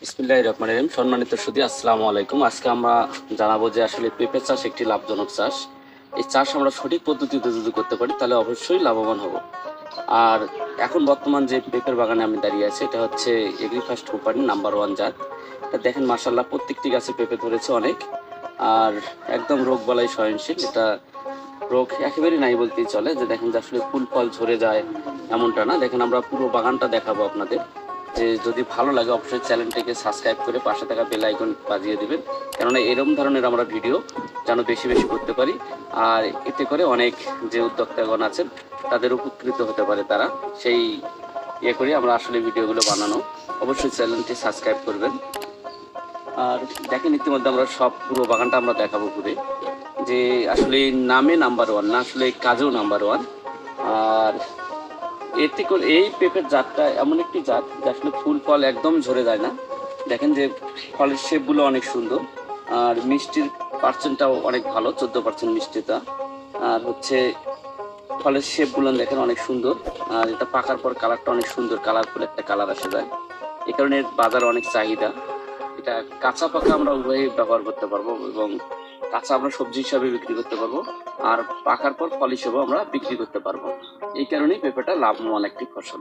বিসমিল্লাহির রহমানির রহিম। সম্মানিত সুধী, আসসালামু আলাইকুম। আজকে আমরা জানাবো যে আসলে পেঁপে চাষ একটি লাভজনক চাষ। এই চাষ আমরা সঠিক পদ্ধতিতে যদি করতে পারি তাহলে অবশ্যই লাভবান হব। আর এখন বর্তমান যে পেঁপের বাগানে আমি দাঁড়িয়ে আছি এটা হচ্ছে এগ্রিফার্স্ট কোম্পানির নাম্বার 1 জাত। এটা দেখেন মাশাআল্লাহ প্রত্যেকটি গাছে পেঁপে ধরেছে অনেক, আর একদম রোগ বালাই সহনশীল। এটা রোগ একেবারেই নাই বলতেই চলে। যে দেখেন যে আসলে ফুল ফল ঝরে যায় এমনটা না। দেখেন আমরা পুরো বাগানটা দেখাবো আপনাদের। যে যদি ভালো লাগে অবশ্যই চ্যানেলটিকে সাবস্ক্রাইব করে পাশে থাকা বেল আইকন বাজিয়ে দিবেন, কেননা এরকম ধরনের আমরা ভিডিও যেন বেশি বেশি করতে পারি। আর এতে করে অনেক যে উদ্যোক্তাগণ আছেন তাদের উপকৃত হতে পারে তারা, সেই করে আমরা আসলে ভিডিওগুলো বানানো। অবশ্যই চ্যানেলটি সাবস্ক্রাইব করবেন। আর দেখেন ইতিমধ্যে আমরা সব পুরো বাগানটা আমরা দেখাবো ঘুরে, যে আসলে নামে নাম্বার 1 না, আসলে কাজেও নাম্বার 1। আর এতে করে এই পেঁপের জাতটা এমন একটি জাত যে আসলে ফুল ফল একদম ঝরে যায় না। দেখেন যে ফলের শেপগুলো অনেক সুন্দর, আর মিষ্টির পার্সেন্টটাও অনেক ভালো, 14% মিষ্টিটা। আর হচ্ছে ফলের শেপগুলো দেখেন অনেক সুন্দর। আর এটা পাকার পর কালারটা অনেক সুন্দর, কালারফুল একটা কালার আসে যায়। এই কারণে এর বাজারে অনেক চাহিদা। এটা কাঁচা পাকা আমরা উভয়ই ব্যবহার করতে পারবো, এবং কাঁচা আমরা সবজি হিসাবে বিক্রি করতে পারবো, আর পাকার পর ফল হিসেবেও আমরা বিক্রি করতে পারবো। এই কারণেই পেঁপেটা লাভবান একটি ফসল।